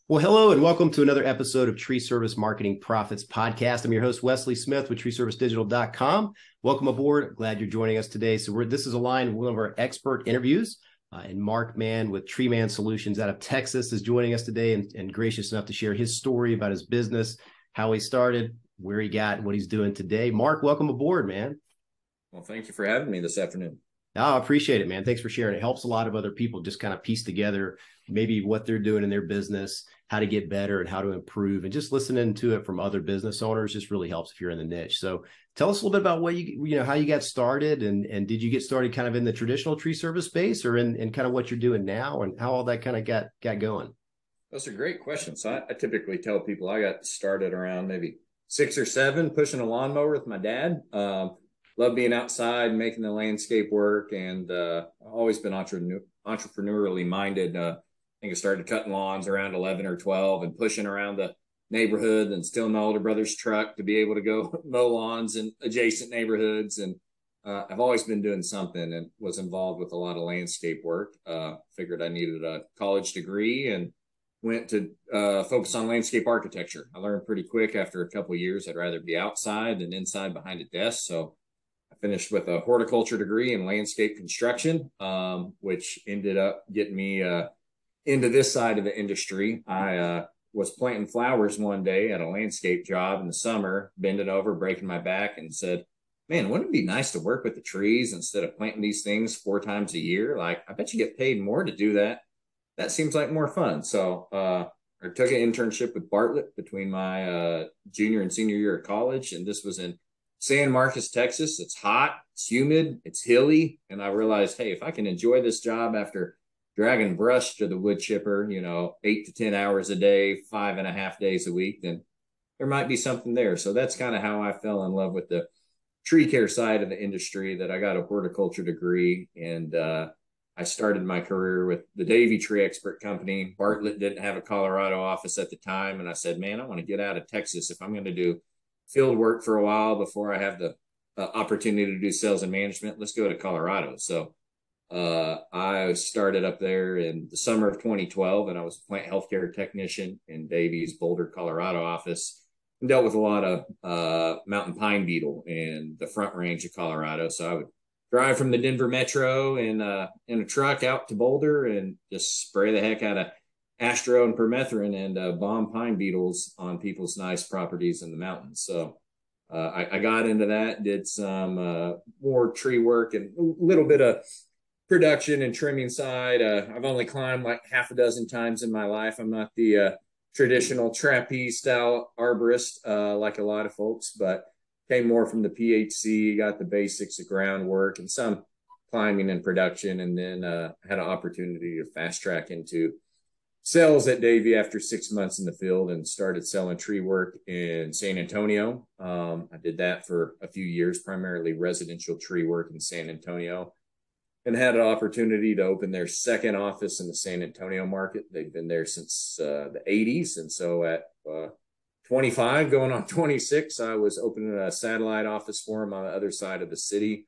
Well, hello and welcome to another episode of Tree Service Marketing Profits Podcast. I'm your host, Wesley Smith with treeservicedigital.com. Welcome aboard. Glad you're joining us today. This is aligned with one of our expert interviews. And Mark Mann with Tree Mann Solutions out of Texas is joining us today and gracious enough to share his story about his business, how he started, where he got, and what he's doing today. Mark, welcome aboard, man. Well, thank you for having me this afternoon. Oh, I appreciate it, man. Thanks for sharing. It helps a lot of other people just kind of piece together maybe what they're doing in their business, how to get better and how to improve. And just listening to it from other business owners just really helps if you're in the niche. So tell us a little bit about what how you got started and did you get started kind of in the traditional tree service space or in kind of what you're doing now and how all that kind of got going? Those are great questions. So I typically tell people I got started around maybe 6 or 7 pushing a lawnmower with my dad. Love being outside, making the landscape work, and I've always been entrepreneurially minded. I think I started cutting lawns around 11 or 12 and pushing around the neighborhood and stealing my older brother's truck to be able to go mow lawns in adjacent neighborhoods. And I've always been doing something and was involved with a lot of landscape work. Figured I needed a college degree and went to focus on landscape architecture. I learned pretty quick after a couple of years I'd rather be outside than inside behind a desk. So I finished with a horticulture degree in landscape construction, which ended up getting me into this side of the industry. I was planting flowers one day at a landscape job in the summer, bending over, breaking my back, and said, man, wouldn't it be nice to work with the trees instead of planting these things 4 times a year? Like, I bet you get paid more to do that. That seems like more fun. So I took an internship with Bartlett between my junior and senior year of college, and this was in San Marcos, Texas. It's hot, it's humid, it's hilly. And I realized, hey, if I can enjoy this job after dragging brush to the wood chipper, 8 to 10 hours a day, 5.5 days a week, then there might be something there. So that's kind of how I fell in love with the tree care side of the industry, that I got a horticulture degree. And I started my career with the Davey Tree Expert Company. Bartlett didn't have a Colorado office at the time. And I said, man, I want to get out of Texas if I'm going to do field work for a while before I have the opportunity to do sales and management. Let's go to Colorado. So I started up there in the summer of 2012, and I was a plant healthcare technician in Davey's Boulder, Colorado office, and dealt with a lot of mountain pine beetle in the Front Range of Colorado. So I would drive from the Denver metro in a truck out to Boulder and just spray the heck out of astro and permethrin and bomb pine beetles on people's nice properties in the mountains. So I got into that, did some more tree work and a little bit of production and trimming side. I've only climbed like half a dozen times in my life. I'm not the traditional trapeze style arborist like a lot of folks, but came more from the PHC, got the basics of groundwork and some climbing and production, and then had an opportunity to fast track into sales at Davey after 6 months in the field and started selling tree work in San Antonio. I did that for a few years, primarily residential tree work in San Antonio, and had an opportunity to open their second office in the San Antonio market. They've been there since the 80s. And so at 25, going on 26, I was opening a satellite office for them on the other side of the city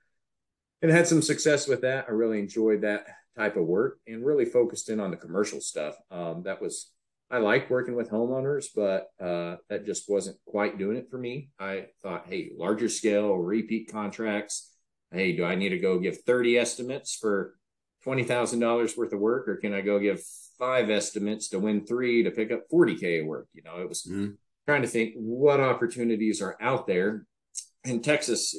and had some success with that. I really enjoyed that type of work and really focused in on the commercial stuff. I like working with homeowners, but that just wasn't quite doing it for me. I thought, hey, larger scale, repeat contracts. Hey, do I need to go give 30 estimates for $20,000 worth of work, or can I go give 5 estimates to win 3 to pick up 40K of work? It was trying to think what opportunities are out there. In Texas,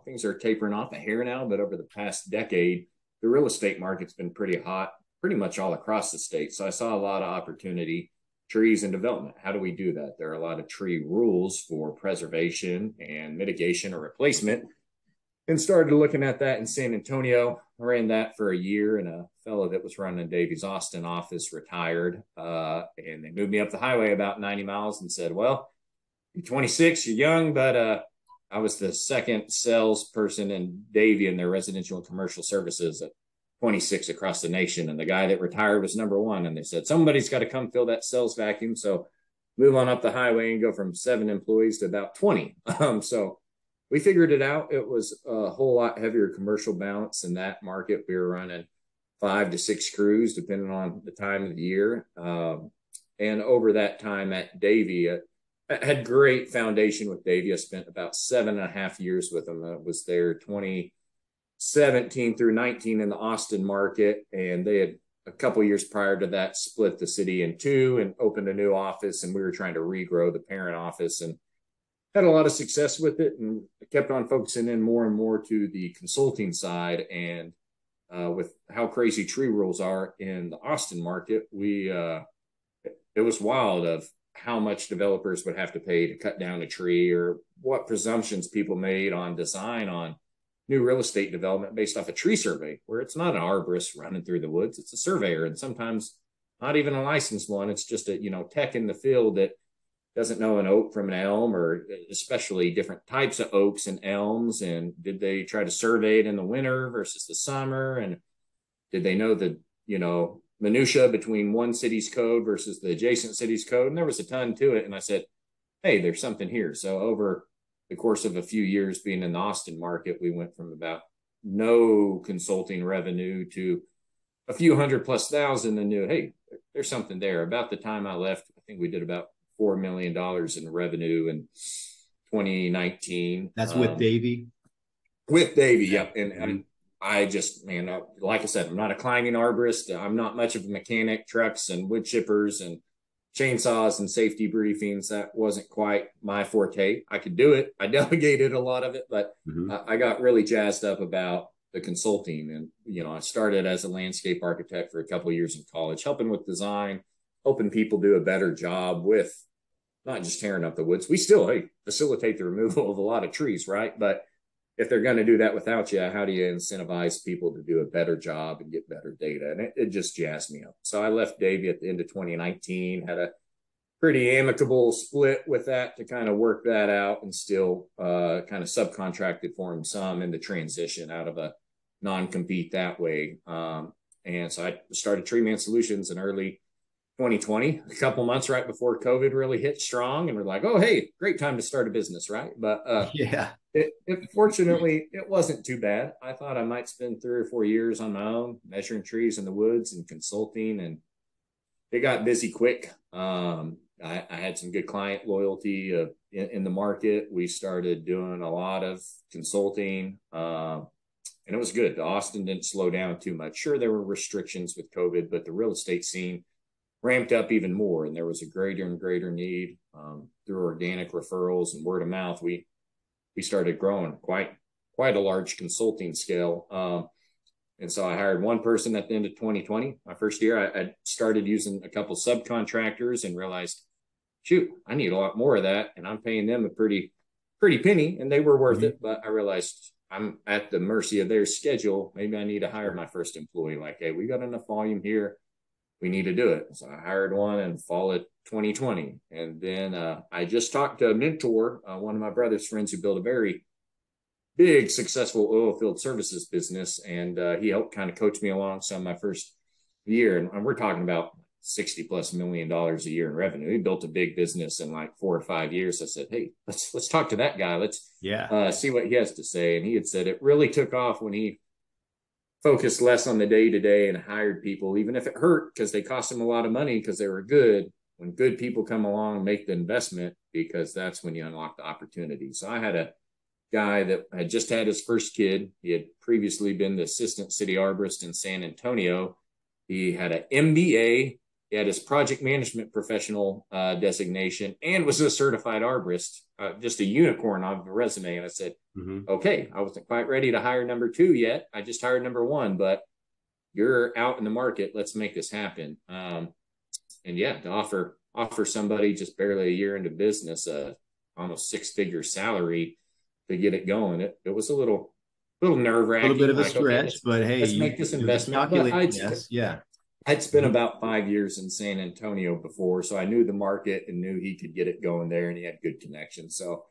things are tapering off a hair now, but over the past decade, the real estate market's been pretty hot, pretty much all across the state. So I saw a lot of opportunity, trees and development. How do we do that? There are a lot of tree rules for preservation and mitigation or replacement, and started looking at that in San Antonio. I ran that for a year, and a fellow that was running Davey's Austin office retired, and they moved me up the highway about 90 miles and said, well, you're 26, you're young, but I was the second salesperson in Davey in their residential and commercial services at 26 across the nation. And the guy that retired was number 1. And they said, somebody's got to come fill that sales vacuum. So move on up the highway and go from 7 employees to about 20. So we figured it out. It was a whole lot heavier commercial balance in that market. We were running 5 to 6 crews, depending on the time of the year. And over that time at Davey, I had great foundation with Davey. I spent about 7.5 years with him. I was there 2017 through 19 in the Austin market, and they had a couple years prior to that split the city in two and opened a new office, and we were trying to regrow the parent office and had a lot of success with it, and I kept on focusing in more and more to the consulting side. And with how crazy tree rules are in the Austin market, it was wild of how much developers would have to pay to cut down a tree, or what presumptions people made on design on new real estate development based off a tree survey, where it's not an arborist running through the woods, it's a surveyor, and sometimes not even a licensed one. It's just a tech in the field that doesn't know an oak from an elm, or especially different types of oaks and elms. And did they try to survey it in the winter versus the summer? And did they know the, minutia between one city's code versus the adjacent city's code? And there was a ton to it. And I said, hey, there's something here. So over the course of a few years being in the Austin market, we went from about no consulting revenue to a few $100,000 and knew, hey, there's something there. About the time I left, I think we did about $4 million in revenue in 2019. That's with Davey? With Davey, yep. And I just, like I said, I'm not a climbing arborist. I'm not much of a mechanic. Trucks and wood chippers and chainsaws and safety briefings, that wasn't quite my forte. I could do it. I delegated a lot of it, but I got really jazzed up about the consulting. And, I started as a landscape architect for a couple of years in college, helping with design, helping people do a better job with not just tearing up the woods. We still facilitate the removal of a lot of trees, right? But if they're going to do that without you, how do you incentivize people to do a better job and get better data? And it just jazzed me up. So I left Davey at the end of 2019, had a pretty amicable split with that to kind of work that out, and still kind of subcontracted for him some in the transition out of a non-compete that way. And so I started Tree Mann Solutions in early 2020, a couple months right before COVID really hit strong, and we're like, oh, hey, great time to start a business, right? But fortunately, it wasn't too bad. I thought I might spend 3 or 4 years on my own, measuring trees in the woods and consulting, and it got busy quick. I had some good client loyalty in the market. We started doing a lot of consulting, and it was good. Austin didn't slow down too much. Sure, there were restrictions with COVID, but the real estate scene ramped up even more, and there was a greater and greater need through organic referrals and word of mouth. We started growing quite a large consulting scale. And so I hired one person at the end of 2020. My first year, I started using a couple subcontractors and realized, shoot, I need a lot more of that, and I'm paying them a pretty penny, and they were worth it. But I realized I'm at the mercy of their schedule. Maybe I need to hire my first employee. Like, hey, we got enough volume here, we need to do it. So I hired one in fall of 2020. And then I just talked to a mentor, one of my brother's friends who built a very big, successful oil field services business. And he helped kind of coach me along some my first year. And we're talking about $60+ million a year in revenue. He built a big business in like 4 or 5 years. I said, hey, let's talk to that guy. Let's see what he has to say. And he had said it really took off when he focused less on the day-to-day and hired people, even if it hurt, because they cost him a lot of money because they were good. When good people come along, make the investment, because that's when you unlock the opportunity. So I had a guy that had just had his first kid. He had previously been the assistant city arborist in San Antonio. He had an MBA. He had his project management professional designation and was a certified arborist, just a unicorn on the resume. And I said, okay, I wasn't quite ready to hire number 2 yet. I just hired number 1, but you're out in the market. Let's make this happen. And to offer somebody just barely a year into business, almost 6-figure salary to get it going. It was a little nerve-wracking. A little bit of a stretch, but hey, let's make this investment. I'd spent about 5 years in San Antonio before, so I knew the market and knew he could get it going there, and he had good connections. So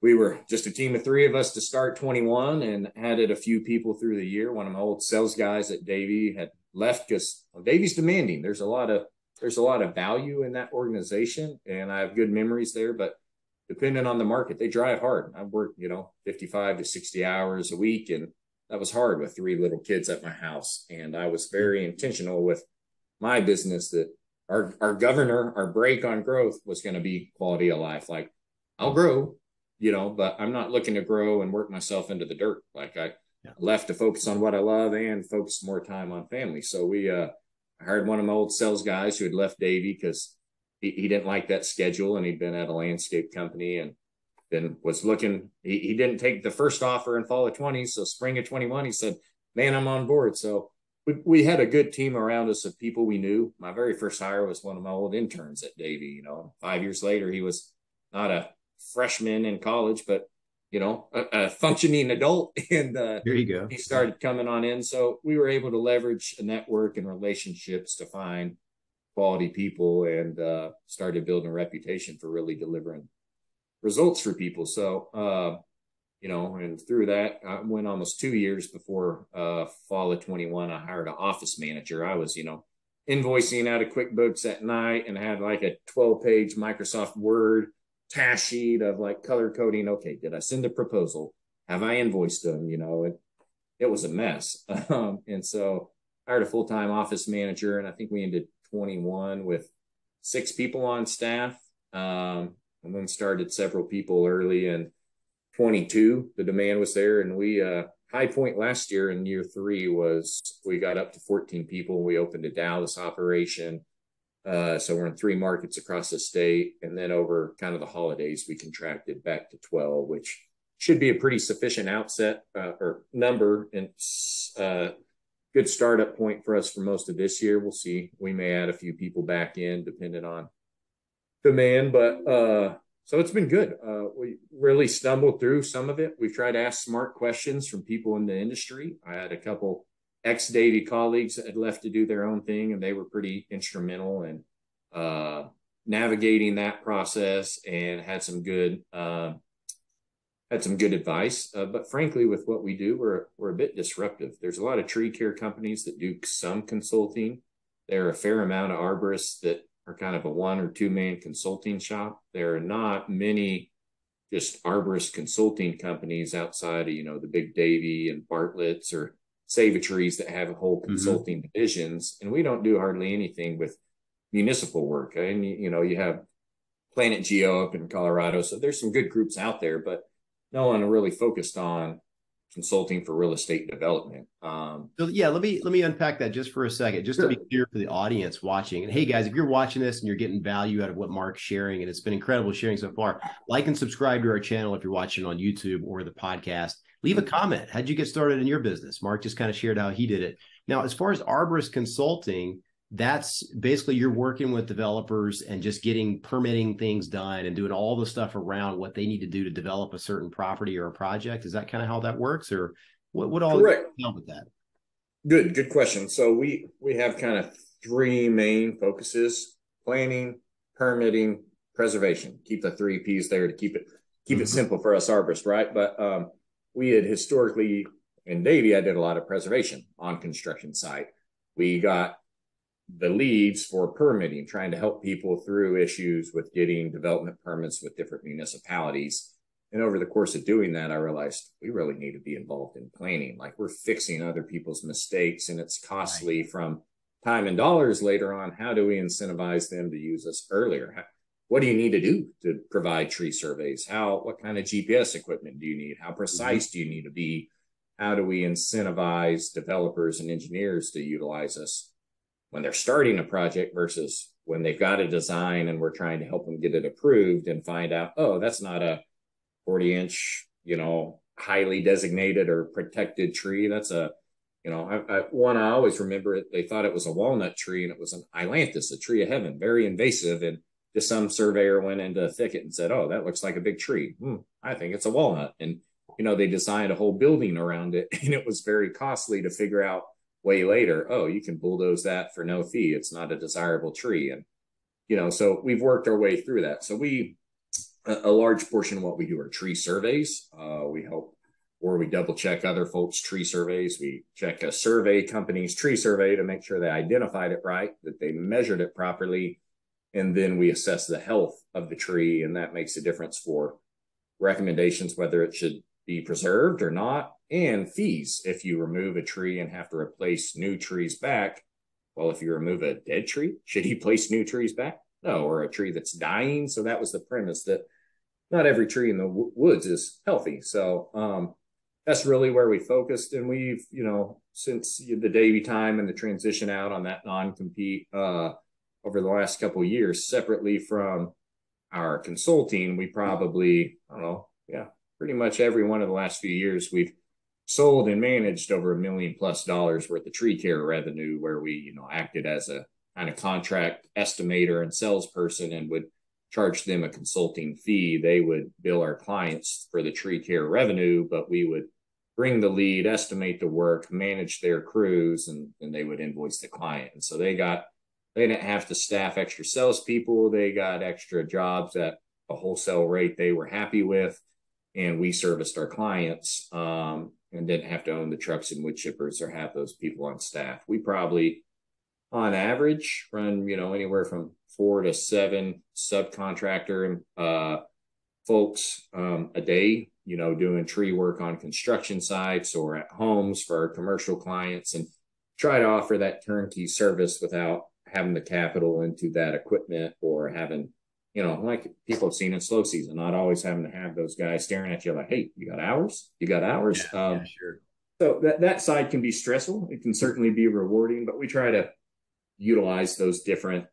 we were just a team of 3 of us to start 21, and added a few people through the year. One of my old sales guys at Davey had left because Davey's demanding. There's a lot of value in that organization, and I have good memories there, but depending on the market, they drive hard. I worked, 55 to 60 hours a week, and that was hard with 3 little kids at my house. And I was very intentional with my business that our governor, our break on growth was going to be quality of life. Like, I'll grow, but I'm not looking to grow and work myself into the dirt. Like, I left to focus on what I love and focus more time on family. So I hired one of my old sales guys who had left Davey because he didn't like that schedule, and he'd been at a landscape company and then was looking. He didn't take the first offer in fall of 20. So spring of 21, he said, man, I'm on board. So we had a good team around us of people we knew. My very first hire was one of my old interns at Davey. 5 years later, he was not a freshman in college, but a functioning adult, and There you go. he started coming on in. So we were able to leverage a network and relationships to find quality people, and started building a reputation for really delivering results for people. So and through that, I went almost 2 years before fall of 21. I hired an office manager. I was invoicing out of QuickBooks at night, and had like a 12-page Microsoft Word task sheet of like color coding. Okay, did I send a proposal? Have I invoiced them? It was a mess. And so I hired a full-time office manager, and I think we ended 21 with 6 people on staff, and then started several people early in 22. The demand was there, and we high point last year in year 3 was we got up to 14 people. We opened a Dallas operation. So we're in 3 markets across the state. And then over kind of the holidays, we contracted back to 12, which should be a pretty sufficient outset or number, and good startup point for us for most of this year. We'll see. We may add a few people back in depending on demand, but so it's been good. We really stumbled through some of it. We've tried to ask smart questions from people in the industry. I had a couple ex-Davey colleagues that had left to do their own thing, and they were pretty instrumental in navigating that process, and had some good advice. But frankly, with what we do, we're a bit disruptive. There's a lot of tree care companies that do some consulting. There are a fair amount of arborists that are kind of a 1 or 2 man consulting shop. There are not many just arborist consulting companies outside of the big Davey and Bartlett's or Trees that have a whole consulting divisions. And we don't do hardly anything with municipal work. And you have Planet Geo up in Colorado, so there's some good groups out there, but no one really focused on consulting for real estate development. So yeah, let me unpack that just for a second, just to be clear for the audience watching. And hey guys, if you're watching this and you're getting value out of what Mark's sharing, and it's been incredible sharing so far, like and subscribe to our channel if you're watching on YouTube or the podcast. Leave a comment. How'd you get started in your business? Mark just kind of shared how he did it. Now, as far as arborist consulting, that's basically you're working with developers and just getting permitting things done and doing all the stuff around what they need to do to develop a certain property or a project. Is that kind of how that works, or what all help with that? Good question. So we have kind of 3 main focuses: planning, permitting, preservation. Keep the 3 P's there to keep it simple for us arborists, right? But we had historically in Davey, I did a lot of preservation on construction site. We got the leads for permitting, trying to help people through issues with getting development permits with different municipalities. And over the course of doing that, I realized we really need to be involved in planning. Like, we're fixing other people's mistakes, and it's costly from time and dollars later on. How do we incentivize them to use us earlier? What do you need to do to provide tree surveys? What kind of GPS equipment do you need? How precise do you need to be? How do we incentivize developers and engineers to utilize us when they're starting a project versus when they've got a design and we're trying to help them get it approved and find out, oh, that's not a 40-inch, highly designated or protected tree. That's one I always remember, they thought it was a walnut tree, and it was an ailanthus, a tree of heaven, very invasive. And just some surveyor went into a thicket and said, oh, that looks like a big tree. I think it's a walnut. And, they designed a whole building around it, and it was very costly to figure out way later, oh, you can bulldoze that for no fee. It's not a desirable tree. And, so we've worked our way through that. So a large portion of what we do are tree surveys. We help, or we double check other folks' tree surveys. We check a survey company's tree survey to make sure they identified it right, that they measured it properly. And then we assess the health of the tree. And that makes a difference for recommendations, whether it should be preserved or not, and fees. If you remove a tree and have to replace new trees back, Well, if you remove a dead tree, should he place new trees back? No, or a tree that's dying. So that was the premise, that not every tree in the woods is healthy. So that's really where we focused. And we've, since the Davey time and the transition out on that non-compete over the last couple of years, separately from our consulting, we probably, I don't know, yeah, pretty much every one of the last few years, we've sold and managed over $1 million+ worth of tree care revenue, where we, acted as a kind of contract estimator and salesperson and would charge them a consulting fee. They would bill our clients for the tree care revenue, but we would bring the lead, estimate the work, manage their crews, and they would invoice the client. And so they didn't have to staff extra salespeople. They got extra jobs at a wholesale rate they were happy with. And we serviced our clients and didn't have to own the trucks and wood chippers or have those people on staff. We probably, on average, run, anywhere from 4 to 7 subcontractor folks a day, doing tree work on construction sites or at homes for our commercial clients, and try to offer that turnkey service without having the capital into that equipment, or having, like people have seen in slow season, not always having to have those guys staring at you like, hey, you got hours? You got hours? Yeah, sure. So that side can be stressful. It can certainly be rewarding, but we try to utilize those different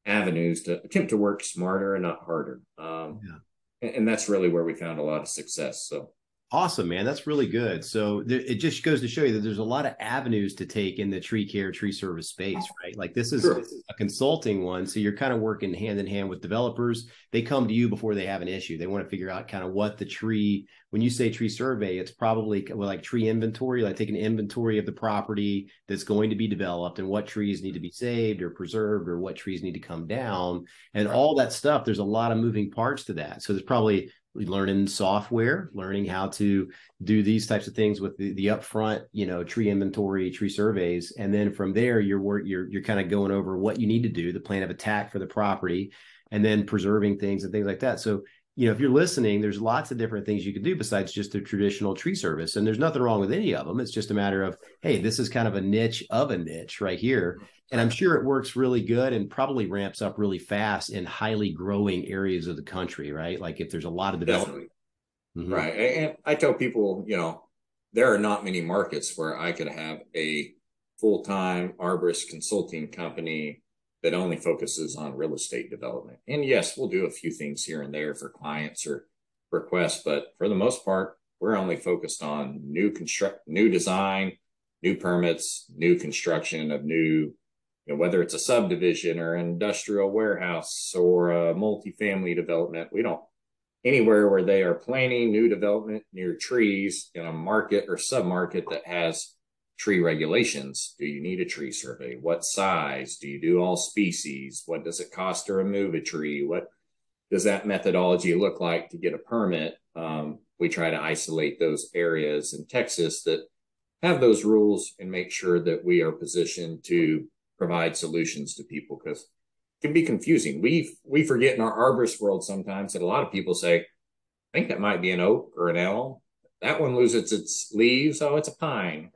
avenues to attempt to work smarter and not harder. And that's really where we found a lot of success. So awesome, man. That's really good. So it just goes to show you that there's a lot of avenues to take in the tree care, tree service space, right? Like this is a consulting one. So you're kind of working hand in hand with developers. They come to you before they have an issue. They want to figure out kind of what the tree, when you say tree survey, it's probably like tree inventory, like take an inventory of the property that's going to be developed and what trees need to be saved or preserved or what trees need to come down and all that stuff. There's a lot of moving parts to that. So there's probably learning software, learning how to do these types of things with the upfront, tree inventory, tree surveys. And then from there, you're kind of going over what you need to do, the plan of attack for the property, and then preserving things and things like that. So, if you're listening, there's lots of different things you can do besides just the traditional tree service. And there's nothing wrong with any of them. It's just a matter of, hey, this is kind of a niche of a niche right here. And I'm sure it works really good and probably ramps up really fast in highly growing areas of the country, right? Like if there's a lot of development. Mm-hmm. Right. And I tell people, there are not many markets where I could have a full-time arborist consulting company that only focuses on real estate development. And yes, we'll do a few things here and there for clients or requests, but for the most part, we're only focused on new design, new permits, new construction of new, whether it's a subdivision or an industrial warehouse or a multifamily development. We don't, anywhere where they are planning new development near trees in a market or submarket that has tree regulations. Do you need a tree survey? What size? Do you do all species? What does it cost to remove a tree? What does that methodology look like to get a permit? We try to isolate those areas in Texas that have those rules and make sure that we are positioned to provide solutions to people, because it can be confusing. We forget in our arborist world sometimes that a lot of people say, I think that might be an oak or an elm. That one loses its leaves. Oh, it's a pine.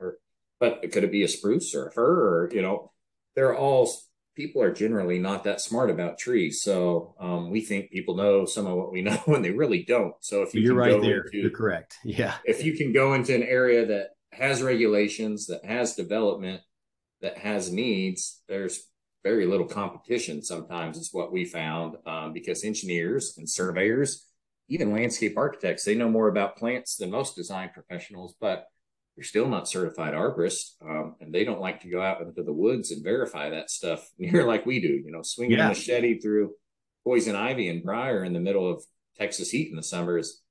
But could it be a spruce or a fir? Or, people are generally not that smart about trees. So we think people know some of what we know when they really don't. So if you're right there, you're correct. Yeah. If you can go into an area that has regulations, that has development, that has needs, there's very little competition sometimes is what we found, because engineers and surveyors, even landscape architects, they know more about plants than most design professionals, but they're still not certified arborists, and they don't like to go out into the woods and verify that stuff near like we do. Swinging a machete through poison ivy and briar in the middle of Texas heat in the summer is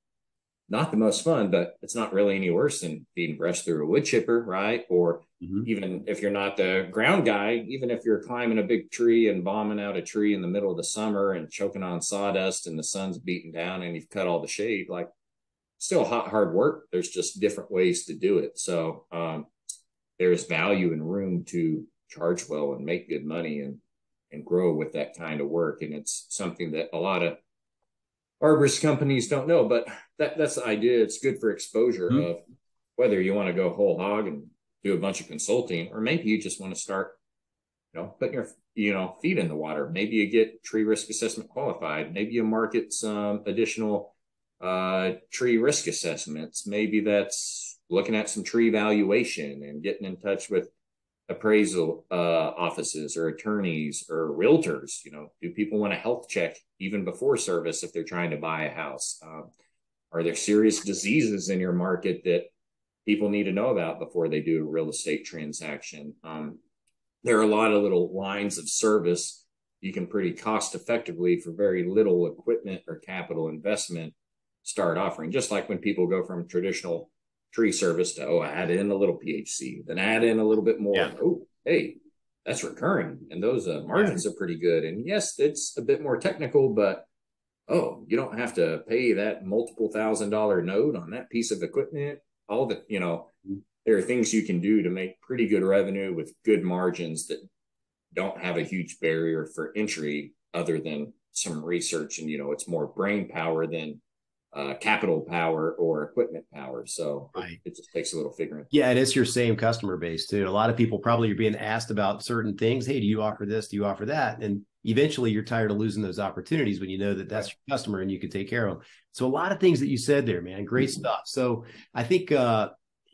not the most fun, but it's not really any worse than being brushed through a wood chipper, right? Or even if you're not the ground guy, even if you're climbing a big tree and bombing out a tree in the middle of the summer and choking on sawdust and the sun's beating down and you've cut all the shade, like, still hard work. There's just different ways to do it. So there's value and room to charge well and make good money and grow with that kind of work. And it's something that a lot of arborist companies don't know, but that's the idea. It's good for exposure of whether you want to go whole hog and do a bunch of consulting, or maybe you just want to start putting your, feet in the water. Maybe you get tree risk assessment qualified. Maybe you market some additional tree risk assessments. Maybe that's looking at some tree valuation and getting in touch with appraisal offices or attorneys or realtors. Do people want a health check even before service if they're trying to buy a house? Are there serious diseases in your market that people need to know about before they do a real estate transaction? There are a lot of little lines of service you can pretty cost effectively for very little equipment or capital investment start offering. Just like when people go from traditional tree service to, add in a little PHC, then add in a little bit more. Yeah. Oh, hey, that's recurring. And those margins are pretty good. And yes, it's a bit more technical, but you don't have to pay that multiple $1,000 note on that piece of equipment. All the, there are things you can do to make pretty good revenue with good margins that don't have a huge barrier for entry other than some research. And, it's more brain power than capital power or equipment power. So Right. it just takes a little figuring. Yeah, and it's your same customer base too. A lot of people probably are being asked about certain things. Hey, do you offer this? Do you offer that? And eventually you're tired of losing those opportunities when you know that that's your customer and you can take care of them. So a lot of things that you said there, man, great stuff. So I think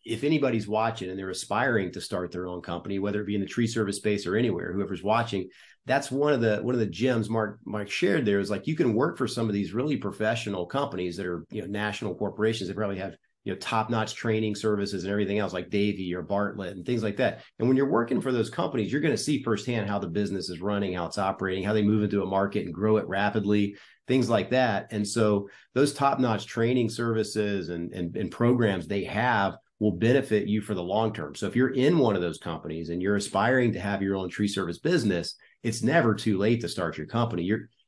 if anybody's watching and they're aspiring to start their own company, whether it be in the tree service space or anywhere, whoever's watching, that's one of the gems Mark shared there is like you can work for some of these really professional companies that are national corporations that probably have top-notch training services and everything else like Davey or Bartlett and things like that. And when you're working for those companies, you're going to see firsthand how the business is running, how it's operating, how they move into a market and grow it rapidly, things like that. And so those top-notch training services and programs they have will benefit you for the long term. So if you're in one of those companies and you're aspiring to have your own tree service business, it's never too late to start your company.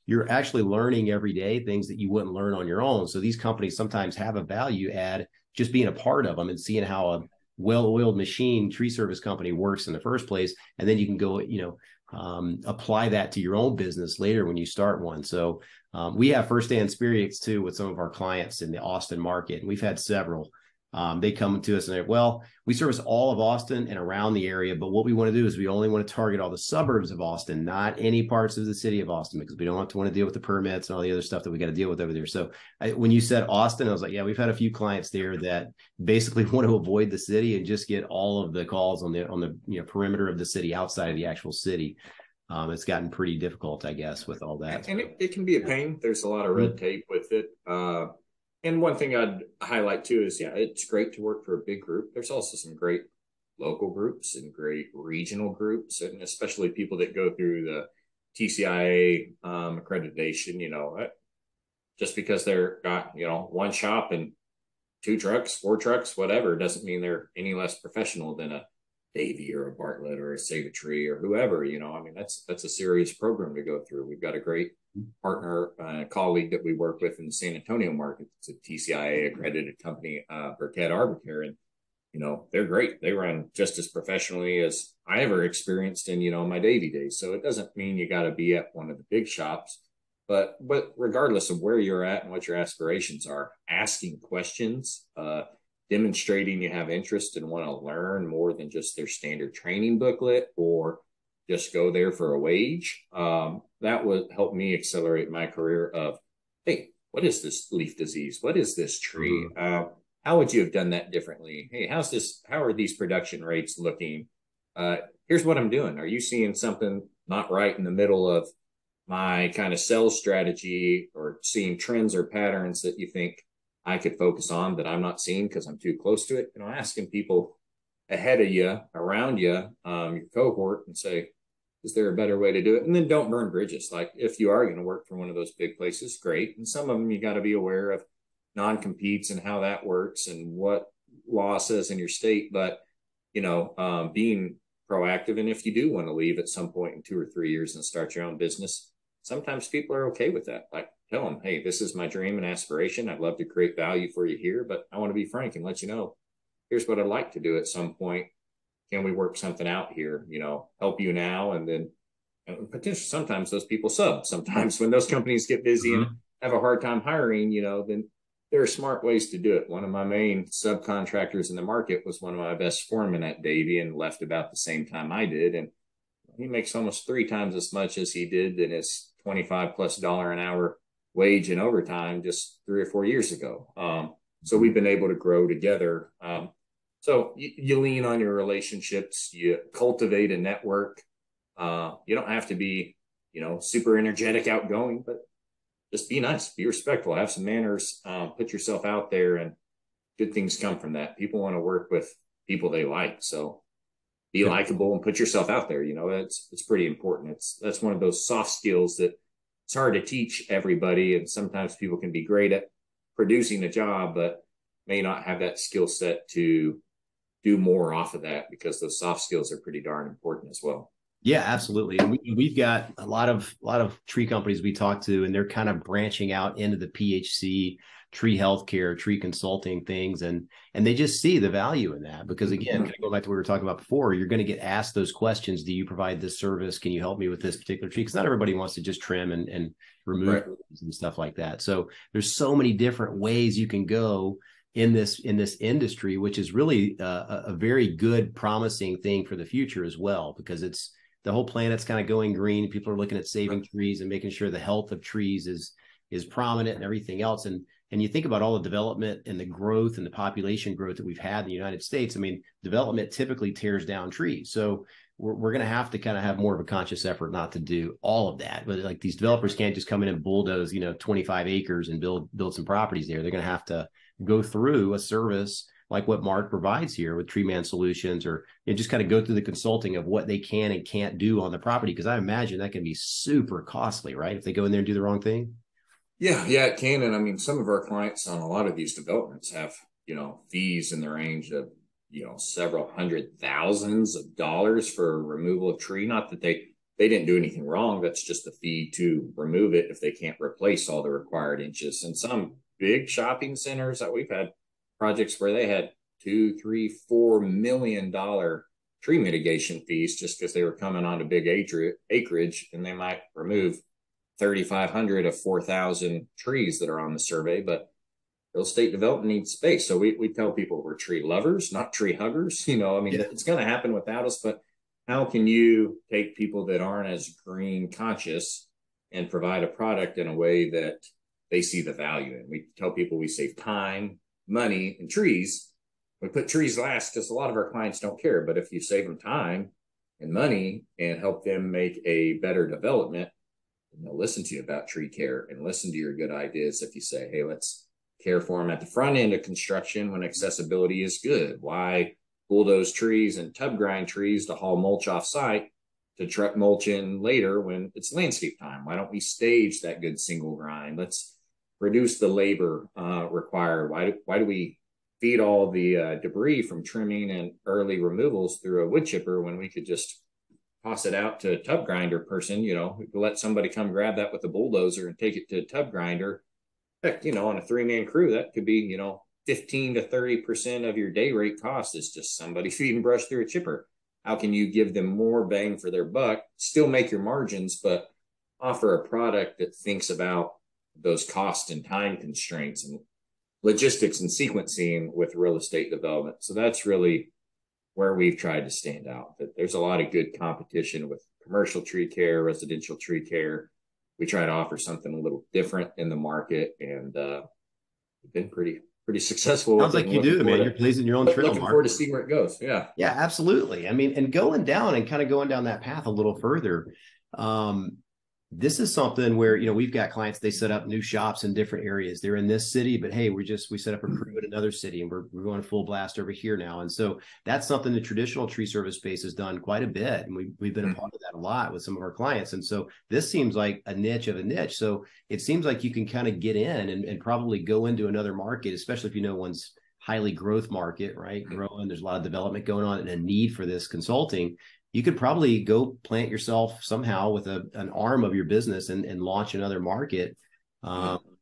You're actually learning every day things that you wouldn't learn on your own. So these companies sometimes have a value add just being a part of them and seeing how a well-oiled machine tree service company works in the first place. And then you can go, apply that to your own business later when you start one. So we have firsthand experience too with some of our clients in the Austin market. And we've had several. They come to us and they're, well, we service all of Austin and around the area, but what we want to do is we only want to target all the suburbs of Austin, not any parts of the city of Austin, because we don't want to deal with the permits and all the other stuff that we got to deal with over there. So when you said Austin, I was like, yeah, we've had a few clients there that basically want to avoid the city and just get all of the calls on the perimeter of the city outside of the actual city. It's gotten pretty difficult, I guess, with all that. And it can be a pain. There's a lot of red tape with it. And one thing I'd highlight too is, it's great to work for a big group. There's also some great local groups and great regional groups, and especially people that go through the TCIA accreditation. Just because they're got one shop and 2 trucks, 4 trucks, whatever, doesn't mean they're any less professional than a Davey or a Bartlett or a Davey Tree or whoever. That's a serious program to go through. We've got a great partner, colleague that we work with in the San Antonio market. It's a TCIA accredited company, Burkett Arbiter, and they're great. They run just as professionally as I ever experienced in my Davey days. So it doesn't mean you got to be at one of the big shops, but regardless of where you're at and what your aspirations are, asking questions, demonstrating you have interest and want to learn more than just their standard training booklet or just go there for a wage. That would help me accelerate my career of, hey, what is this leaf disease? What is this tree? How would you have done that differently? Hey, how are these production rates looking? Here's what I'm doing. Are you seeing something not right in the middle of my kind of sales strategy, or seeing trends or patterns that you think I could focus on that I'm not seeing because I'm too close to it? Asking people ahead of you, around you, your cohort, and say, is there a better way to do it? And then don't burn bridges. Like if you are going to work for one of those big places, great. And some of them you got to be aware of non-competes and how that works and what law says in your state. But, being proactive. And if you do want to leave at some point in 2 or 3 years and start your own business, sometimes people are okay with that. Like tell them, hey, this is my dream and aspiration. I'd love to create value for you here, but I want to be frank and let you know, here's what I'd like to do at some point. Can we work something out here? Help you now. And then potentially sometimes those people sub. Sometimes when those companies get busy and have a hard time hiring, then there are smart ways to do it. One of my main subcontractors in the market was one of my best foremen at Davey and left about the same time I did. And he makes almost 3 times as much as he did in his $25+ an hour wage and overtime just 3 or 4 years ago. So we've been able to grow together. So you lean on your relationships, you cultivate a network. You don't have to be, super energetic, outgoing, but just be nice, be respectful, have some manners, put yourself out there, and good things come from that. People want to work with people they like. So be likable and put yourself out there. It's pretty important. That's one of those soft skills that it's hard to teach everybody. And sometimes people can be great at producing a job, but may not have that skill set to do more off of that, because those soft skills are pretty darn important as well. Yeah, absolutely. And we've got a lot of tree companies we talk to, and they're kind of branching out into the PHC, tree healthcare, tree consulting things, and they just see the value in that, because again, kind of going back to what we were talking about before, you're going to get asked those questions. Do you provide this service? Can you help me with this particular tree? Because not everybody wants to just trim and remove and stuff like that. So there's so many different ways you can go in this industry, which is really a very good, promising thing for the future as well, because the whole planet's kind of going green. People are looking at saving trees and making sure the health of trees is prominent and everything else. And you think about all the development and the growth and the population growth that we've had in the United States. I mean, development typically tears down trees. So we're going to have to kind of have more of a conscious effort not to do all of that. But like, these developers can't just come in and bulldoze, 25 acres and build some properties there. They're going to have to go through a service like what Mark provides here with Tree Mann Solutions, or just kind of go through the consulting of what they can and can't do on the property. Because I imagine that can be super costly, right? If they go in there and do the wrong thing. Yeah, it can. And I mean, some of our clients on a lot of these developments have, fees in the range of, several hundred thousands of dollars for removal of tree. Not that they didn't do anything wrong. That's just the fee to remove it if they can't replace all the required inches. And some big shopping centers that we've had projects where they had $2, $3, $4 million tree mitigation fees just because they were coming onto big acreage, and they might remove 3,500 of 4,000 trees that are on the survey. But real estate development needs space. So we tell people we're tree lovers, not tree huggers. It's going to happen without us, but how can you take people that aren't as green conscious and provide a product in a way that they see the value in? We tell people we save time, money, and trees. We put trees last because a lot of our clients don't care. But if you save them time and money and help them make a better development, they'll listen to you about tree care and listen to your good ideas. If you say, hey, let's care for them at the front end of construction when accessibility is good. Why bulldoze trees and tub grind trees to haul mulch off site to truck mulch in later when it's landscape time? Why don't we stage that good single grind? Let's reduce the labor required. Why do we feed all the debris from trimming and early removals through a wood chipper when we could just toss it out to a tub grinder person? We could let somebody come grab that with a bulldozer and take it to a tub grinder. Heck, on a 3-man crew, that could be, 15 to 30% of your day rate cost is just somebody feeding brush through a chipper. How can you give them more bang for their buck, still make your margins, but offer a product that thinks about those cost and time constraints and logistics and sequencing with real estate development? So that's really where we've tried to stand out. That there's a lot of good competition with commercial tree care, residential tree care. We try to offer something a little different in the market, and we've been pretty successful. Sounds like you do, man. You're blazing your own trail. Looking forward to see where it goes. Yeah, absolutely. I mean, and going down that path a little further. This is something where, we've got clients, they set up new shops in different areas. They're in this city, but hey, we set up a crew in another city, and we're going full blast over here now. And so that's something the traditional tree service space has done quite a bit. And we've been a part of that a lot with some of our clients. And so this seems like a niche of a niche. So it seems like you can kind of get in and probably go into another market, especially if one's highly growth market, right? Growing, there's a lot of development going on and a need for this consulting. You could probably go plant yourself somehow with an arm of your business and launch another market.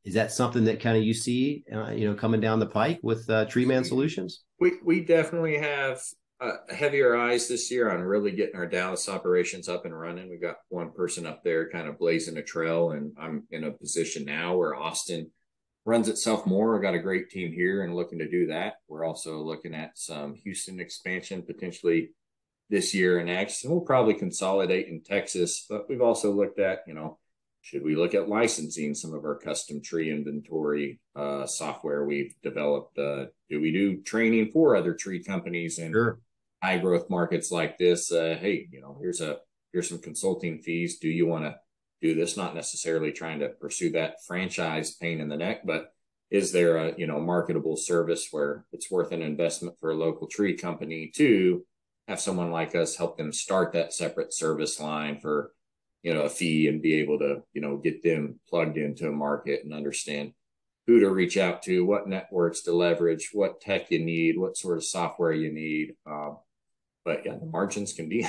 Is that something that kind of you see, coming down the pike with Tree Mann Solutions? We definitely have heavier eyes this year on really getting our Dallas operations up and running. We got one person up there kind of blazing a trail, and I'm in a position now where Austin runs itself more. I got a great team here and looking to do that. We're also looking at some Houston expansion, potentially this year and next, and we'll probably consolidate in Texas. But we've also looked at, should we look at licensing some of our custom tree inventory software we've developed? Do we do training for other tree companies in Sure. high growth markets like this? Hey, here's some consulting fees. Do you want to do this? Not necessarily trying to pursue that franchise pain in the neck, but is there a marketable service where it's worth an investment for a local tree company to have someone like us help them start that separate service line for a fee, and be able to get them plugged into a market and understand who to reach out to, what networks to leverage, what tech you need, what sort of software you need. But yeah, the margins can be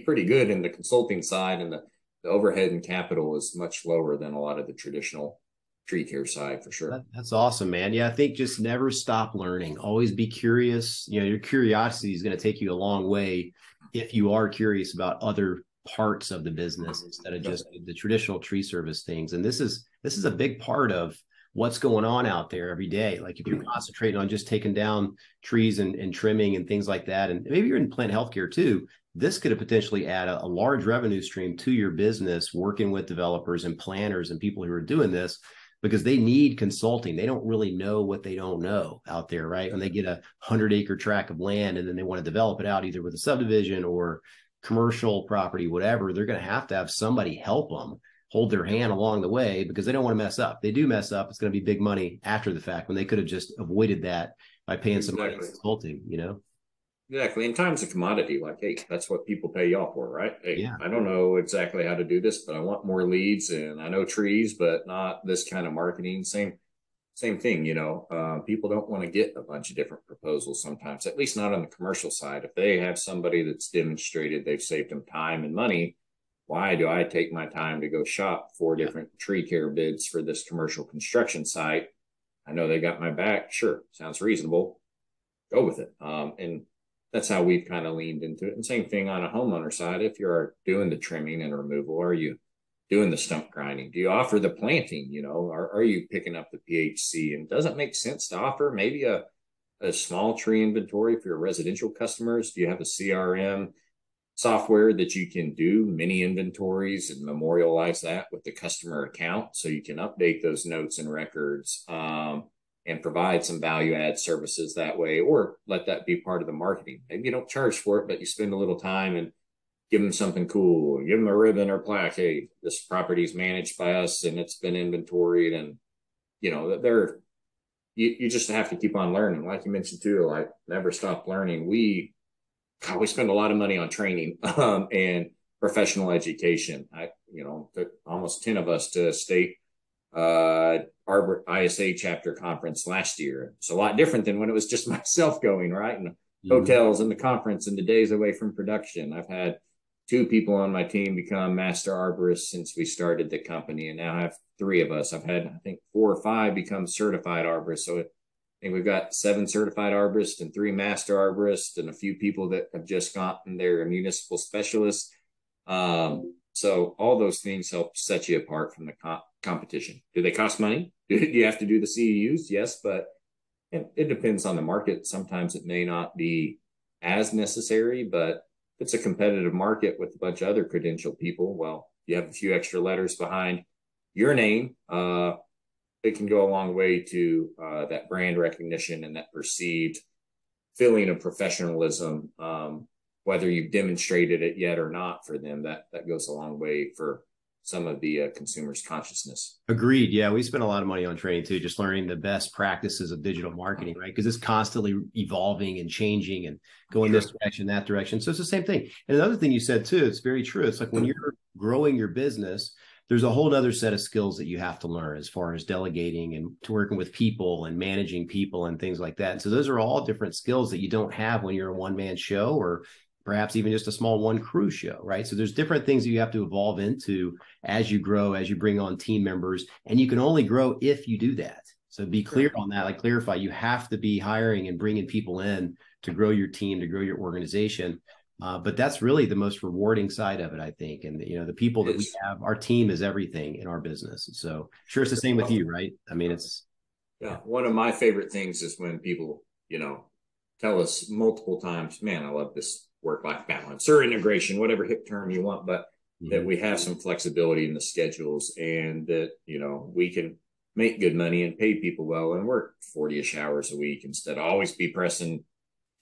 pretty good in the consulting side, and the overhead and capital is much lower than a lot of the traditional tree care side, for sure. That's awesome, man. Yeah, I think just never stop learning. Always be curious. Your curiosity is going to take you a long way if you are curious about other parts of the business instead of just the traditional tree service things. And this is a big part of what's going on out there every day. Like if you're concentrating on just taking down trees and trimming and things like that, and maybe you're in plant healthcare too, this could have potentially add a large revenue stream to your business, working with developers and planners and people who are doing this, because they need consulting. They don't really know what they don't know out there, right? When they get a 100-acre tract of land and then they want to develop it out either with a subdivision or commercial property, whatever, they're going to have somebody help them, hold their hand along the way, because they don't want to mess up. They do mess up, it's going to be big money after the fact, when they could have just avoided that by paying somebody consulting, Exactly. And time's a commodity. Like, hey, that's what people pay y'all for, right? Hey, yeah. I don't know exactly how to do this, but I want more leads, and I know trees, but not this kind of marketing. Same thing. People don't want to get a bunch of different proposals sometimes, at least not on the commercial side. If they have somebody that's demonstrated they've saved them time and money, why do I take my time to go shop 4 different tree care bids for this commercial construction site? I know they got my back. Sure, sounds reasonable. Go with it. And that's how we've kind of leaned into it. And same thing on a homeowner side. If you're doing the trimming and removal, are you doing the stump grinding? Do you offer the planting? Are you picking up the PHC? And does it make sense to offer maybe a small tree inventory for your residential customers? Do you have a CRM software that you can do mini inventories and memorialize that with the customer account, so you can update those notes and records, and provide some value add services that way, or let that be part of the marketing? Maybe you don't charge for it, but you spend a little time and give them something cool, give them a ribbon or plaque. Hey, this property is managed by us and it's been inventoried. And you just have to keep on learning. Like you mentioned too, like never stop learning. We spend a lot of money on training and professional education. Took almost 10 of us to a state Arbor ISA chapter conference last year. It's a lot different than when it was just myself going, right? And hotels and the conference and the days away from production. I've had 2 people on my team become master arborists since we started the company, and now I have 3 of us. I've had, I think, 4 or 5 become certified arborists. So I think we've got 7 certified arborists and 3 master arborists, and a few people that have just gotten their municipal specialists. So all those things help set you apart from the competition. Do they cost money? Do you have to do the CEUs? Yes, but it depends on the market. Sometimes it may not be as necessary, but if it's a competitive market with a bunch of other credentialed people, well, you have a few extra letters behind your name. It can go a long way to that brand recognition and that perceived feeling of professionalism. Whether you've demonstrated it yet or not for them, that goes a long way for some of the consumers' consciousness. Agreed. Yeah, we spend a lot of money on training too, just learning the best practices of digital marketing, right? Because it's constantly evolving and changing and going this direction, that direction. So it's the same thing. And another thing you said too, it's very true. It's like when you're growing your business, there's a whole other set of skills that you have to learn as far as delegating and to working with people and managing people and things like that. And so those are all different skills that you don't have when you're a one-man show, or perhaps even just a small one crew show, right? So there's different things that you have to evolve into as you grow, as you bring on team members, and you can only grow if you do that. So be clear on that, like clarify, you have to be hiring and bringing people in to grow your team, to grow your organization. But that's really the most rewarding side of it, I think. And, the people that we have, our team is everything in our business. So sure, it's the same with you, right? I mean, it's. Yeah. One of my favorite things is when people, tell us multiple times, man, I love this work-life balance or integration, whatever hip term you want, but that we have some flexibility in the schedules, and that, we can make good money and pay people well and work 40-ish hours a week instead of always be pressing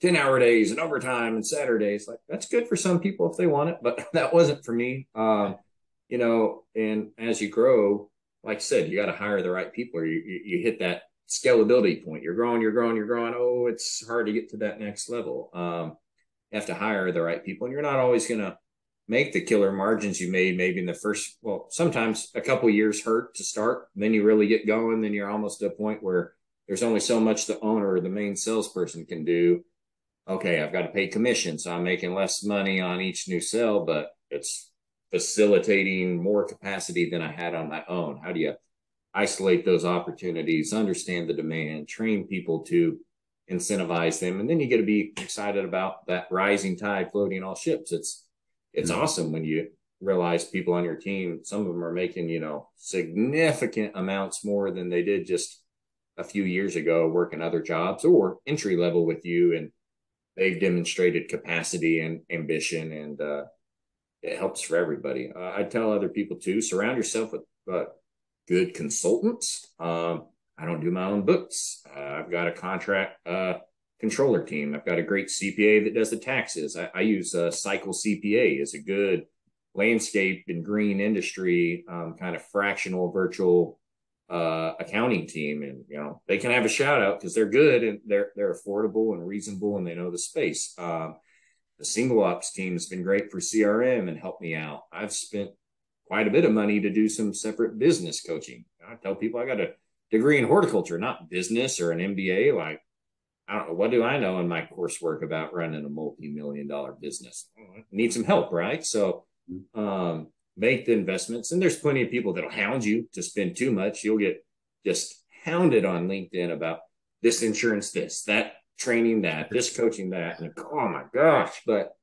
10-hour days and overtime and Saturdays. Like, that's good for some people if they want it, but that wasn't for me. And as you grow, like I said, you got to hire the right people, or you hit that scalability point. You're growing. Oh, it's hard to get to that next level. You have to hire the right people, and you're not always going to make the killer margins you made maybe in the first, well, sometimes a couple of years hurt to start. Then you really get going. Then you're almost at a point where there's only so much the owner or the main salesperson can do. Okay, I've got to pay commission, so I'm making less money on each new sale, but it's facilitating more capacity than I had on my own. How do you isolate those opportunities, understand the demand, train people to incentivize them, and then you get to be excited about that rising tide floating all ships. It's awesome when you realize people on your team, some of them are making, significant amounts more than they did just a few years ago working other jobs or entry level with you, and they've demonstrated capacity and ambition, and it helps for everybody. I tell other people too, surround yourself with good consultants. I don't do my own books. I've got a contract controller team. I've got a great CPA that does the taxes. I use Cycle CPA as a good landscape and green industry kind of fractional virtual accounting team, and they can have a shout out because they're good and they're affordable and reasonable and they know the space. The single ops team has been great for CRM and helped me out. I've spent quite a bit of money to do some separate business coaching. I tell people I got a degree in horticulture, not business or an MBA. Like, I don't know, what do I know in my coursework about running a multi-million-dollar business? I need some help, right? So make the investments. And there's plenty of people that'll hound you to spend too much. You'll get just hounded on LinkedIn about this insurance, that training, this coaching, that. And oh my gosh, but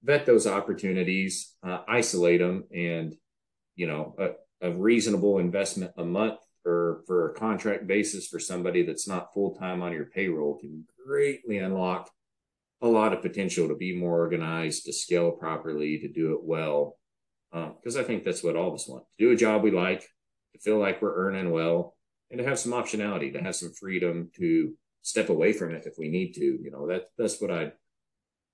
vet those opportunities, isolate them, and a reasonable investment a month or for a contract basis for somebody that's not full-time on your payroll can greatly unlock a lot of potential to be more organized, to scale properly, to do it well. Because I think that's what all of us want, to do a job we like, to feel like we're earning well, and to have some optionality, to have some freedom to step away from it if we need to. That's what I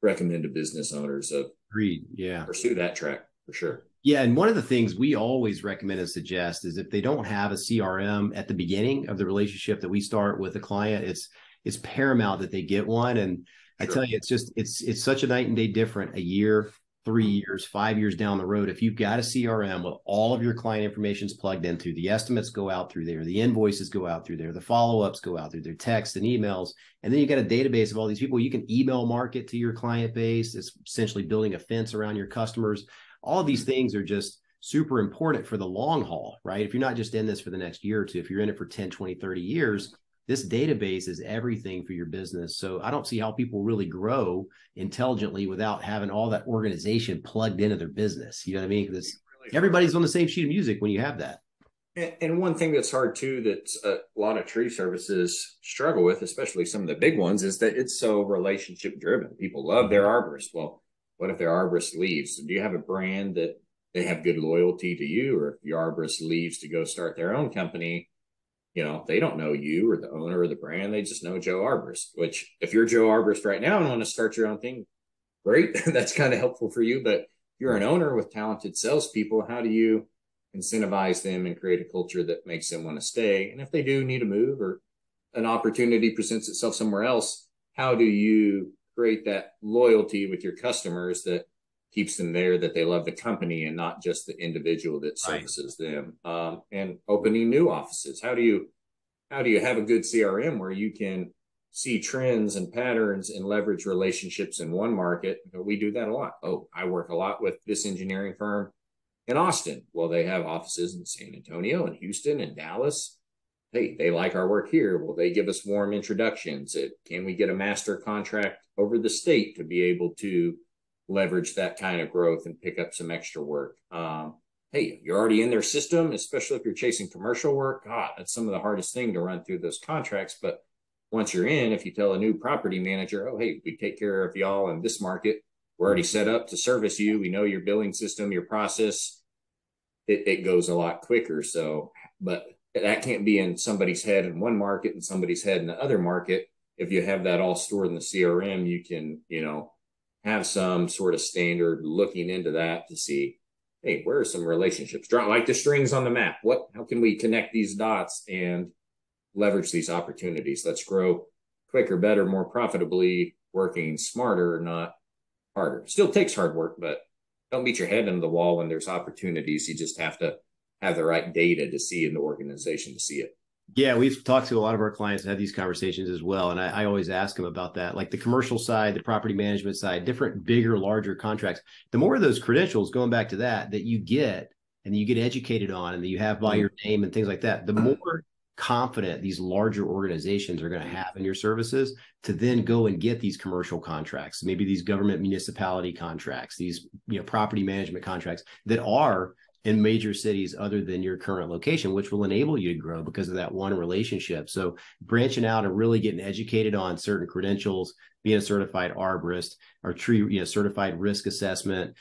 recommend to business owners. Agreed. Yeah. Pursue that track for sure. Yeah. And one of the things we always recommend and suggest is if they don't have a CRM at the beginning of the relationship that we start with a client, it's paramount that they get one. And I tell you, it's such a night and day different a year, 3 years, 5 years down the road. If you've got a CRM with all of your client information is plugged into, the estimates go out through there, the invoices go out through there, the follow-ups go out through there, texts and emails, and then you got a database of all these people. You can email market to your client base. It's essentially building a fence around your customers. All of these things are just super important for the long haul, right? If you're not just in this for the next year or two, if you're in it for 10, 20, 30 years, this database is everything for your business. So I don't see how people really grow intelligently without having all that organization plugged into their business. You know what I mean? Because everybody's on the same sheet of music when you have that. And one thing that's hard too, that a lot of tree services struggle with, especially some of the big ones, is that it's so relationship driven. People love their arborist. Well, what if their arborist leaves? Do you have a brand that they have good loyalty to you? Or if your arborist leaves to go start their own company, they don't know you or the owner or the brand. They just know Joe Arborist, which if you're Joe Arborist right now and want to start your own thing, great. That's kind of helpful for you. But if you're an owner with talented salespeople, how do you incentivize them and create a culture that makes them want to stay? And if they do need to move or an opportunity presents itself somewhere else, how do you create that loyalty with your customers that keeps them there, that they love the company and not just the individual that services them? And opening new offices. How do you have a good CRM where you can see trends and patterns and leverage relationships in one market? We do that a lot. Oh, I work a lot with this engineering firm in Austin. Well, they have offices in San Antonio and Houston and Dallas. Hey, they like our work here. Will they give us warm introductions? Can we get a master contract over the state to be able to leverage that kind of growth and pick up some extra work? Hey, you're already in their system, especially if you're chasing commercial work. God, that's some of the hardest thing to run through those contracts. But once you're in, if you tell a new property manager, oh, hey, we take care of y'all in this market, we're already set up to service you. We know your billing system, your process. It goes a lot quicker. So, but that can't be in somebody's head in one market and somebody's head in the other market. If you have that all stored in the CRM, you can, have some sort of standard looking into that to see, hey, where are some relationships? Draw like the strings on the map. How can we connect these dots and leverage these opportunities? Let's grow quicker, better, more profitably, working smarter, not harder. Still takes hard work, but don't beat your head into the wall when there's opportunities. You just have to have the right data to see in the organization to see it. Yeah, we've talked to a lot of our clients and had these conversations as well. And I always ask them about that, like the commercial side, the property management side, different, bigger, larger contracts. The more of those credentials, going back to that you get and you get educated on and that you have by your name and things like that, the more confident these larger organizations are going to have in your services to then go and get these commercial contracts, maybe these government municipality contracts, these property management contracts that are in major cities other than your current location, which will enable you to grow because of that one relationship. So branching out and really getting educated on certain credentials, being a certified arborist or tree, certified risk assessment,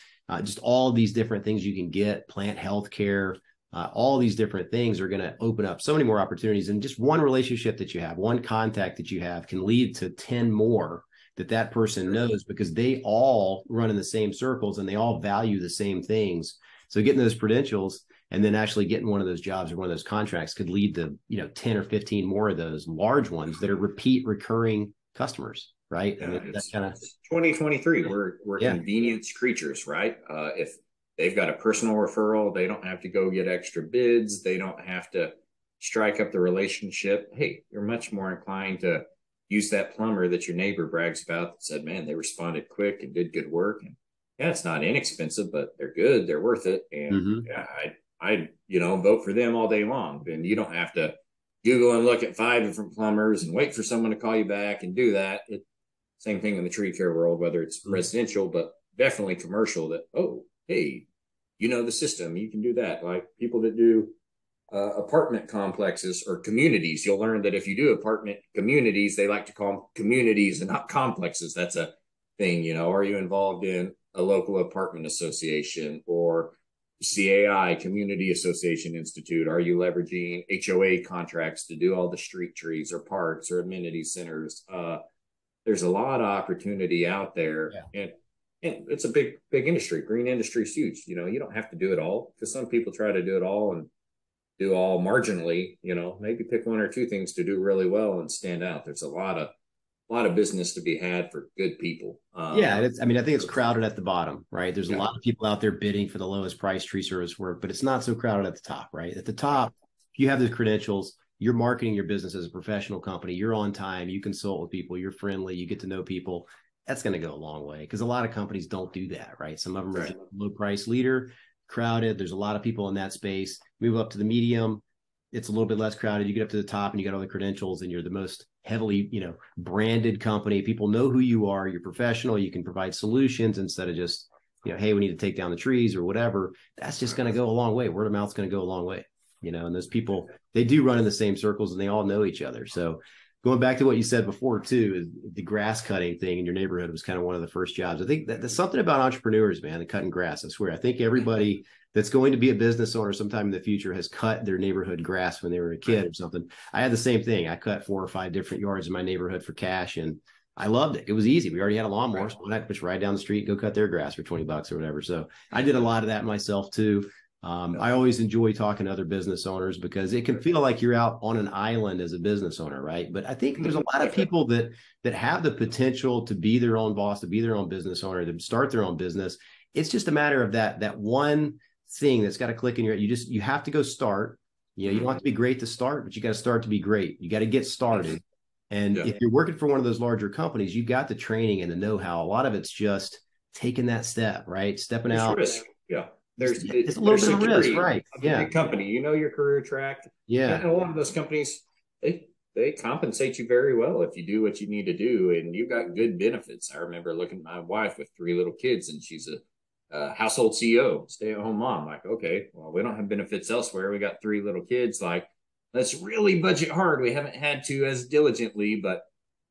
just all these different things you can get, plant health care, all these different things are going to open up so many more opportunities. And just one relationship that you have, one contact that you have can lead to 10 more that person knows because they all run in the same circles and they all value the same things. So getting those credentials and then actually getting one of those jobs or one of those contracts could lead to, 10 or 15 more of those large ones that are recurring customers, right? Yeah, and that's kind of 2023. We're convenience creatures, right? If they've got a personal referral, they don't have to go get extra bids. They don't have to strike up the relationship. Hey, you're much more inclined to use that plumber that your neighbor brags about that said, man, they responded quick and did good work. And yeah, it's not inexpensive, but they're good. They're worth it. And I vote for them all day long. And you don't have to Google and look at 5 different plumbers and wait for someone to call you back and do that. Same thing in the tree care world, whether it's residential, but definitely commercial that, oh, hey, the system, you can do that. Like people that do apartment complexes or communities, you'll learn that if you do apartment communities, they like to call them communities and not complexes. That's a thing, Are you involved in a local apartment association or CAI, Community Association Institute? Are you leveraging HOA contracts to do all the street trees or parks or amenity centers? There's a lot of opportunity out there. Yeah. And it's a big industry. Green industry is huge. You don't have to do it all because some people try to do it all and do all marginally, maybe pick 1 or 2 things to do really well and stand out. There's a lot of business to be had for good people. I think it's crowded at the bottom, right? There's a lot of people out there bidding for the lowest price tree service work, but it's not so crowded at the top, right? At the top, if you have the credentials, you're marketing your business as a professional company, you're on time, you consult with people, you're friendly, you get to know people. That's going to go a long way because a lot of companies don't do that, right? Some of them are low price leader, crowded. There's a lot of people in that space. Move up to the medium, it's a little bit less crowded. You get up to the top and you got all the credentials and you're the most heavily, branded company. People know who you are. You're professional. You can provide solutions instead of just, hey, we need to take down the trees or whatever. That's just going to go a long way. Word of mouth is going to go a long way, and those people, they do run in the same circles and they all know each other. So going back to what you said before too, is the grass cutting thing in your neighborhood was kind of one of the first jobs. I think that's something about entrepreneurs, man, the cutting grass. I swear. I think everybody that's going to be a business owner sometime in the future has cut their neighborhood grass when they were a kid or something. I had the same thing. I cut 4 or 5 different yards in my neighborhood for cash and I loved it. It was easy. We already had a lawnmower. So I just ride down the street, go cut their grass for $20 or whatever. So I did a lot of that myself too. I always enjoy talking to other business owners because it can feel like you're out on an island as a business owner, right? But I think there's a lot of people that have the potential to be their own boss, to be their own business owner, to start their own business. It's just a matter of that one thing that's got to click in your head. You have to go start. You don't have to be great to start, but you got to start to be great. You got to get started. And if you're working for one of those larger companies, you got the training and the know-how. A lot of it's just taking that step, right? Stepping out. Risk. Yeah. It's a little bit of risk, right? Big company, your career track. Yeah. And a lot of those companies, they compensate you very well if you do what you need to do, and you've got good benefits. I remember looking at my wife with 3 little kids, and she's a household CEO, stay-at-home mom. Like, okay, well, we don't have benefits elsewhere. We got 3 little kids. Like, let's really budget hard. We haven't had to as diligently, but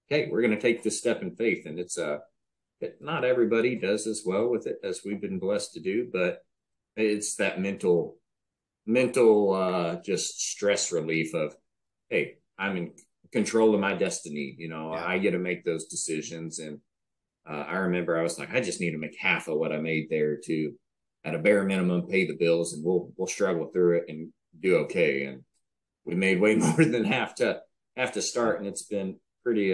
okay, we're going to take this step in faith, and it's not everybody does as well with it as we've been blessed to do, but it's that mental just stress relief of, hey, I'm in control of my destiny. Yeah. I get to make those decisions. And I remember I was like, I just need to make half of what I made there to, at a bare minimum, pay the bills, and we'll struggle through it and do okay. And we made way more than half to start, and it's been pretty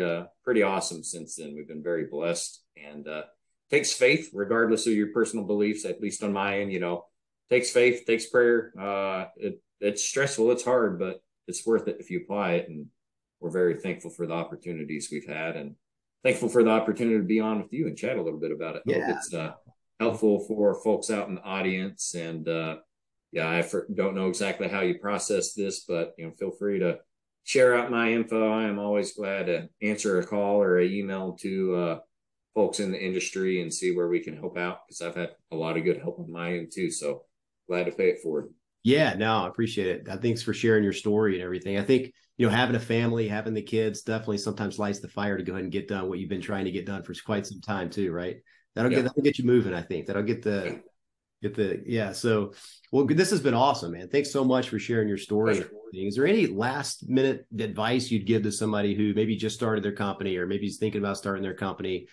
awesome since then. We've been very blessed, and takes faith, regardless of your personal beliefs. At least on my end, takes faith, takes prayer. It's stressful, it's hard, but it's worth it if you apply it. And we're very thankful for the opportunities we've had, and thankful for the opportunity to be on with you and chat a little bit about it. I hope it's helpful for folks out in the audience. And I don't know exactly how you process this, but feel free to share out my info. I am always glad to answer a call or an email to folks in the industry and see where we can help out, because I've had a lot of good help on my end too. So glad to pay it forward. Yeah, no, I appreciate it. Thanks for sharing your story and everything. I think, having a family, having the kids definitely sometimes lights the fire to go ahead and get done what you've been trying to get done for quite some time too, right? That'll get you moving. I think that'll get So, well, this has been awesome, man. Thanks so much for sharing your story. Pleasure. Is there any last minute advice you'd give to somebody who maybe just started their company, or maybe is thinking about starting their company?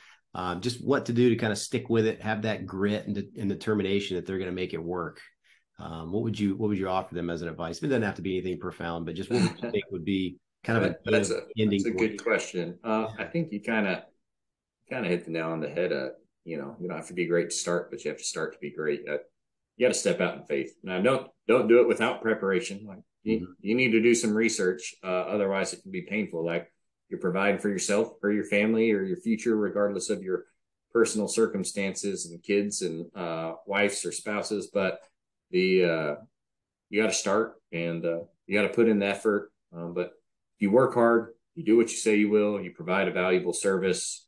Just what to do to kind of stick with it, have that grit and determination that they're going to make it work. What would you offer them as an advice? It doesn't have to be anything profound, but just what would you think would be kind of that's a good question. I think you kind of hit the nail on the head. You don't have to be great to start, but you have to start to be great. You got to step out in faith. Now, don't do it without preparation. Like you need to do some research. Otherwise, it can be painful. Like you're providing for yourself, for your family, or your future, regardless of your personal circumstances and kids and wives or spouses. But you got to start, and you got to put in the effort. But if you work hard, you do what you say you will, you provide a valuable service,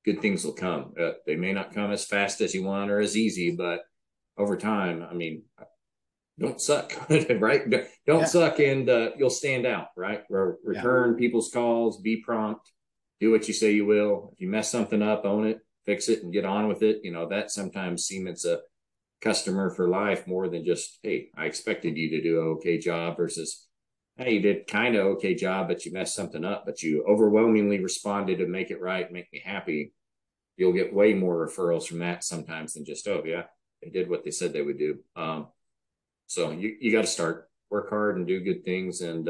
good things will come. They may not come as fast as you want or as easy, but over time, don't suck, right? Don't suck, and you'll stand out, right? Return people's calls, be prompt, do what you say you will. If you mess something up, own it, fix it, and get on with it. That sometimes cements a customer for life more than just, hey, I expected you to do an okay job, versus, hey, you did kind of okay job, but you messed something up, but you overwhelmingly responded to make it right, make me happy. You'll get way more referrals from that sometimes than just, oh yeah, they did what they said they would do. So you got to start, work hard, and do good things, and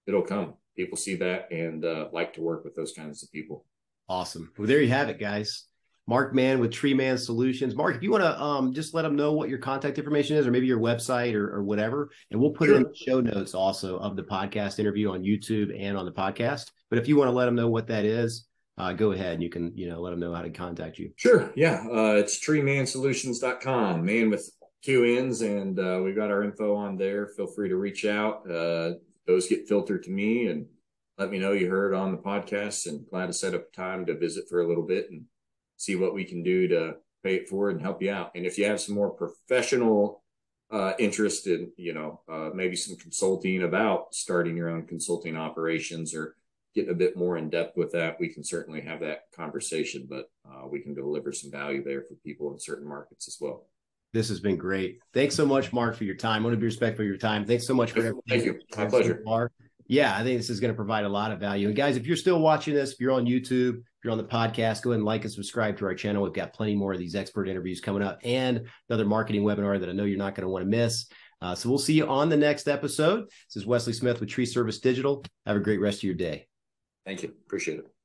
it'll come. People see that and like to work with those kinds of people. Awesome. Well, there you have it, guys. Mark Mann with Tree Mann Solutions. Mark, if you want to just let them know what your contact information is, or maybe your website or whatever, and we'll put it in the show notes also of the podcast interview on YouTube and on the podcast. But if you want to let them know what that is, go ahead and you can, let them know how to contact you. Sure. Yeah. It's treemannsolutions.com, man with 2 N's, and we've got our info on there. Feel free to reach out. Those get filtered to me, and let me know you heard on the podcast, and glad to set up time to visit for a little bit and see what we can do to pay it forward and help you out. And if you have some more professional interest in, maybe some consulting about starting your own consulting operations, or getting a bit more in depth with that, we can certainly have that conversation, but we can deliver some value there for people in certain markets as well. This has been great. Thanks so much, Mark, for your time. I want to be respectful of your time. Thanks so much for everything. Thank you. My pleasure. Yeah, I think this is going to provide a lot of value. And guys, if you're still watching this, if you're on YouTube, if you're on the podcast, go ahead and like and subscribe to our channel. We've got plenty more of these expert interviews coming up, and another marketing webinar that I know you're not going to want to miss. So we'll see you on the next episode. This is Wesley Smith with Tree Service Digital. Have a great rest of your day. Thank you. Appreciate it.